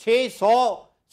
600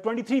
23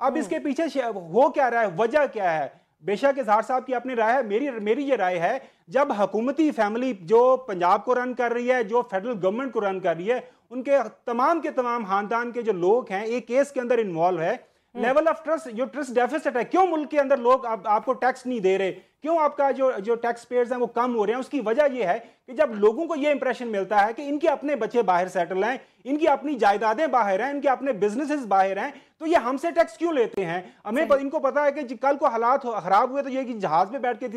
اب اس کے پیچھے ہو کیا رہا ہے, وجہ کیا ہے؟ بے شک اظہار صاحب کی اپنی رائے ہے, میری یہ رائے ہے, جب حکومتی فیملی جو پنجاب کو رن کر رہی ہے, جو فیڈرل گورنمنٹ کو رن کر رہی ہے, ان کے تمام خاندان کے جو لوگ ہیں ایک کیس کے اندر انوالو ہے, لیول آف ٹرسٹ, جو ٹرسٹ ڈیفیسٹ ہے, کیوں ملک کے اندر لوگ آپ کو ٹیکس نہیں دے رہے, کیوں آپ کا جو ٹیکس پیئرز ہیں وہ کم ہو رہے ہیں؟ اس کی وجہ یہ ہے کہ جب لوگوں کو یہ امپریشن ملتا ہے کہ ان کے اپنے بچے باہر سیٹل ہیں, ان کی اپنی جائیدادیں باہر ہیں, ان کے اپنے بزنسز باہر ہیں, تو یہ ہم سے ٹیکس کیوں لیتے ہیں؟ ہمیں ان کو پتا ہے کہ کل کو حالات خراب ہوئے تو یہ کہ جہاز پہ بیٹھ کے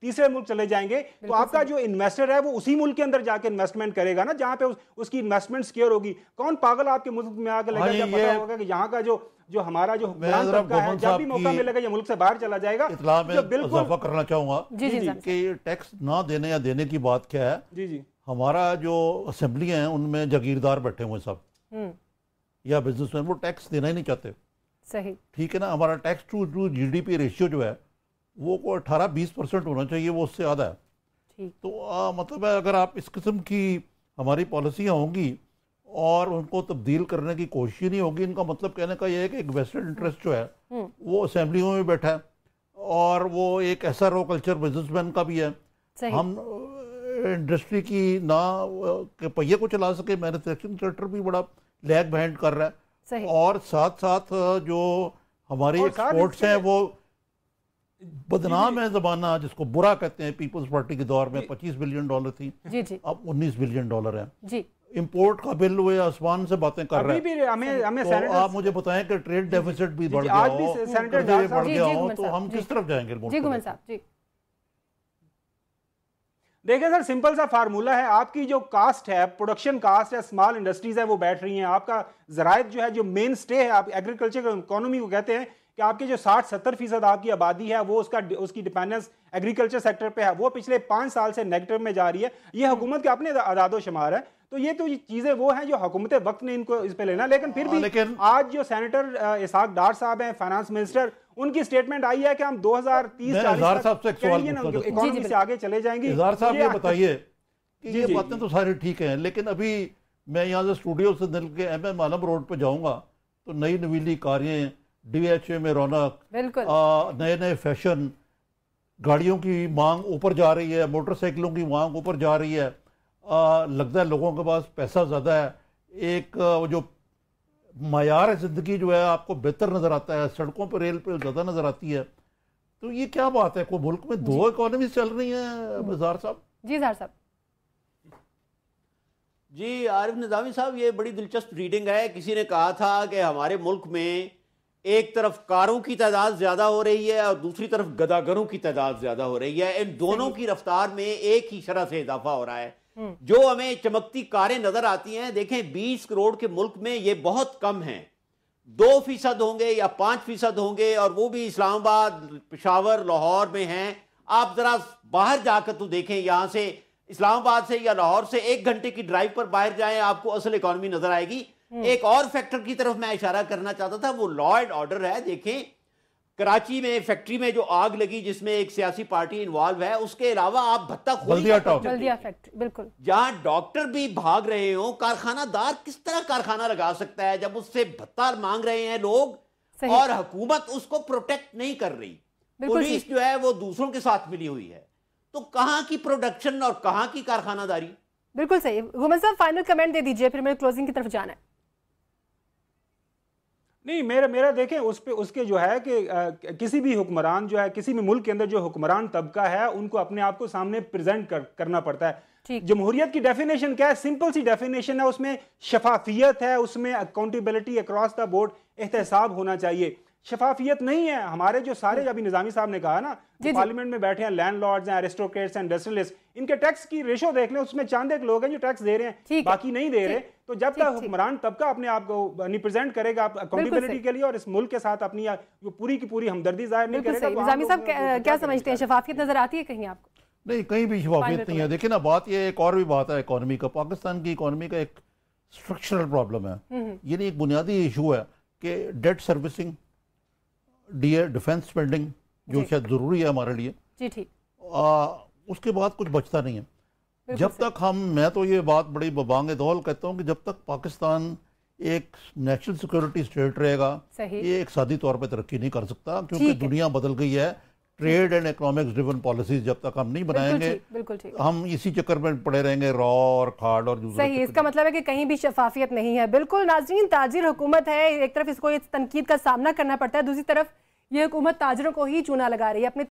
تیسرے ملک چلے جائیں گے, تو آپ کا جو انویسٹر ہے وہ اسی ملک کے اندر جا کے انویسٹمنٹ کرے گا نا جہاں پہ اس کی انویسٹمنٹ سکیور ہوگی. کون پاگل آپ کے ملک میں آ کے لگا, جب پتا ہوگا کہ یہاں کا جو ہمارا جو حکمران طبقہ ہے جب بھی موقع ملے گا یہ ملک سے باہر چلا جائے گا. اطلاع میں اضافہ کرنا چاہوں گا کہ ٹیکس نہ دینے یا دینے کی بات کیا ہے. جی ہمارا جو اسمبلی ہیں ان میں جاگیردار بیٹھے ہوئے سب یا بزنس مین, وہ ٹیکس دینا ہی نہیں چاہتے. صحیح, ٹھیک ہے نا. ہمارا tax to G D P ratio جو ہے وہ 18-20% ہونا چاہیے, وہ اس سے زیادہ ہے. تو مطلب ہے اگر آپ اس قسم کی ہماری پالیسیاں ہوں گی اور ان کو تبدیل کرنے کی کوشش نہیں ہوگی, ان کا مطلب کہنے کا یہ ہے کہ ایک ویسٹرن انٹرسٹ جو ہے وہ اسمبلیوں میں بیٹھا ہے, اور وہ ایک ایسا رو کلچر بزنس مین کا بھی ہے. ہم انڈسٹری کی نہ کہ پہیے کو چلا سکے, مینوفیکچرنگ سیکٹر بھی بڑا لیگ بہائنڈ کر رہا ہے, اور ساتھ ساتھ جو ہماری ایکسپورٹس ہیں وہ بدنام ہے زمانہ, جس کو برا کہتے ہیں. پیپلز پارٹی کے دور میں $25 بلین تھی, اب $19 بلین ہے. امپورٹ کا بل ہوئے آسمان سے باتیں کر رہے ہیں. تو آپ مجھے بتائیں کہ ٹریڈ ڈیفیسٹ بھی بڑھ گیا ہو, بڑھ گیا ہو, تو ہم کس طرف جائیں گے؟ جی گومن صاحب. جی دیکھیں سر, سمپل سا فارمولہ ہے. آپ کی جو کاسٹ ہے, پروڈکشن کاسٹ ہے, اسمال انڈسٹریز ہے وہ بیٹھ رہی ہیں. آپ کا زرائد جو ہے, جو مین سٹے ہے, آپ ایگریکلچر اکانومی کو کہتے ہیں کہ آپ کے جو 60-70% آپ کی آبادی ہے وہ اس کی ڈیپینڈنس ایگریکلچر سیکٹر پہ ہے, وہ پچھلے 5 سال سے نیگیٹو میں جا رہی ہے. یہ حکومت کے اپنے اعداد و شمار ہے. تو یہ چیزیں وہ ہیں جو حکومت وقت نے ان کو اس پہ لینا. لیکن پھر بھی آج جو سینیٹر اسحاق ڈار صاحب ہیں, فائنانس منسٹر, ان کی سٹیٹمنٹ آئی ہے کہ ہم 2030-40 اکانومی سے آگے چلے جائیں گے. اظہار صاحب یہ بتائیے کہ یہ باتیں تو ساری ٹھیک ہیں, لیکن ابھی میں یہاں سے اسٹوڈیو سے نکل کے ایم عالم روڈ پہ جاؤں گا تو نئی نویلی کاریں, ڈی ایچ اے میں رونق, نئے فیشن, گاڑیوں کی مانگ اوپر جا رہی ہے, موٹر سائیکلوں کی مانگ اوپر جا رہی ہے. لگتا ہے لوگوں کے پاس پیسہ زیادہ ہے, ایک جو معیار زندگی جو ہے آپ کو بہتر نظر آتا ہے, سڑکوں پہ ریل پہ زیادہ نظر آتی ہے. تو یہ کیا بات ہے؟ کوئی ملک میں 2 اکانومیز چل رہی ہیں اظہار صاحب؟ جی اظہار صاحب. جی عارف نظامی صاحب, یہ بڑی دلچسپ ریڈنگ ہے. کسی نے کہا تھا کہ ہمارے ملک میں ایک طرف کاروں کی تعداد زیادہ ہو رہی ہے اور دوسری طرف گداگروں کی تعداد زیادہ ہو رہی ہے. ان دونوں کی رفتار میں ایک ہی شرح سے اضافہ ہو رہا ہے. جو ہمیں چمکتی کاریں نظر آتی ہیں, دیکھیں 20 کروڑ کے ملک میں یہ بہت کم ہیں. 2% ہوں گے یا 5% ہوں گے, اور وہ بھی اسلام آباد, پشاور, لاہور میں ہیں. آپ ذرا باہر جا کر تو دیکھیں, یہاں سے اسلام آباد سے یا لاہور سے 1 گھنٹے کی ڈرائیو پر باہر جائیں, آپ کو اصل اکانومی نظر آئے گی. ایک اور فیکٹر کی طرف میں اشارہ کرنا چاہتا تھا, وہ لا اینڈ آرڈر ہے. دیکھیں کراچی میں فیکٹری میں جو آگ لگی جس میں ایک سیاسی پارٹی انوالو ہے, اس کے علاوہ آپ بھتہ خوری بالکل, جہاں ڈاکٹر بھی بھاگ رہے ہوں, کارخانہ دار کس طرح کارخانہ لگا سکتا ہے جب اس سے بھتہ مانگ رہے ہیں لوگ اور حکومت اس کو پروٹیکٹ نہیں کر رہی. پولیس جو ہے وہ دوسروں کے ساتھ ملی ہوئی ہے. تو کہاں کی پروڈکشن اور کہاں کی کارخانہ داری؟ بالکل صحیح. گومن صاحب فائنل کمنٹ دے دیجئے, پھر میرے کلوزنگ کی طرف جانا ہے. نہیں, میرا دیکھیں اس کے جو ہے کہ کسی بھی حکمران جو ہے, کسی بھی ملک کے اندر جو حکمران طبقہ ہے, ان کو اپنے آپ کو سامنے پریزنٹ کرنا پڑتا ہے. جمہوریت کی ڈیفینیشن کیا ہے؟ سمپل سی ڈیفینیشن ہے, اس میں شفافیت ہے, اس میں اکاؤنٹیبلٹی اکراس دا بورڈ, احتساب ہونا چاہیے. شفافیت نہیں ہے. ہمارے جو سارے, ابھی نظامی صاحب نے کہا نا, پارلیمنٹ میں بیٹھے ہیں لینڈ لارڈز ہیں, ایرسٹوکریٹس ہیں, انڈسٹریلسٹ, ان کے ٹیکس کی ریشو دیکھ لیں, اس میں چاند ایک لوگ ہیں جو ٹیکس دے رہے ہیں, باقی نہیں دے رہے. تو جب تک حکمران طبقہ اپنے آپ کو ریپرزینٹ کرے گا اکاؤنٹیبلٹی کے لیے اور اس ملک کے ساتھ اپنی پوری کی پوری ہمدردی ظاہر نہیں کرے گا. نظامی صاحب کیا سمجھتے ہیں, شفافیت نظر آتی ہے کہیں آپ کو؟ نہیں, کہیں بھی شفافیت نہیں ہے. دیکھیں نا, بات یہ ایک اور بھی بات ہے اکانومی کا. پاکستان کی اکانومی کا ایک اسٹرکچرل پرابلم ہے, یعنی ایک بنیادی ایشو ہے کہ ڈیٹ سروسنگ, ڈیفینس اسپینڈنگ جو شاید ضروری ہے ہمارے لیے, جی ٹھیک, اس کے بعد کچھ بچتا نہیں ہے. جب تک میں تو یہ بات بڑی ببانگ دول کہتا ہوں کہ جب تک پاکستان ایک نیشنل سیکورٹی اسٹیٹ رہے گا، یہ اقتصادی طور پہ ترقی نہیں کر سکتا، کیونکہ دنیا بدل گئی ہے. Trade and economics driven policies جب تک ہم نہیں بنائیں گے ہم اسی چکر میں پڑے رہیں گے، را اور کھاڑ اور صحیح. اس کا مطلب ہے کہ کہیں بھی شفافیت نہیں ہے. بالکل ناظرین، تاجر حکومت ہے، ایک طرف اس کو یہ تنقید کا سامنا کرنا پڑتا ہے، دوسری طرف یہ حکومت تاجروں کو ہی چونا لگا رہی ہے. اپنے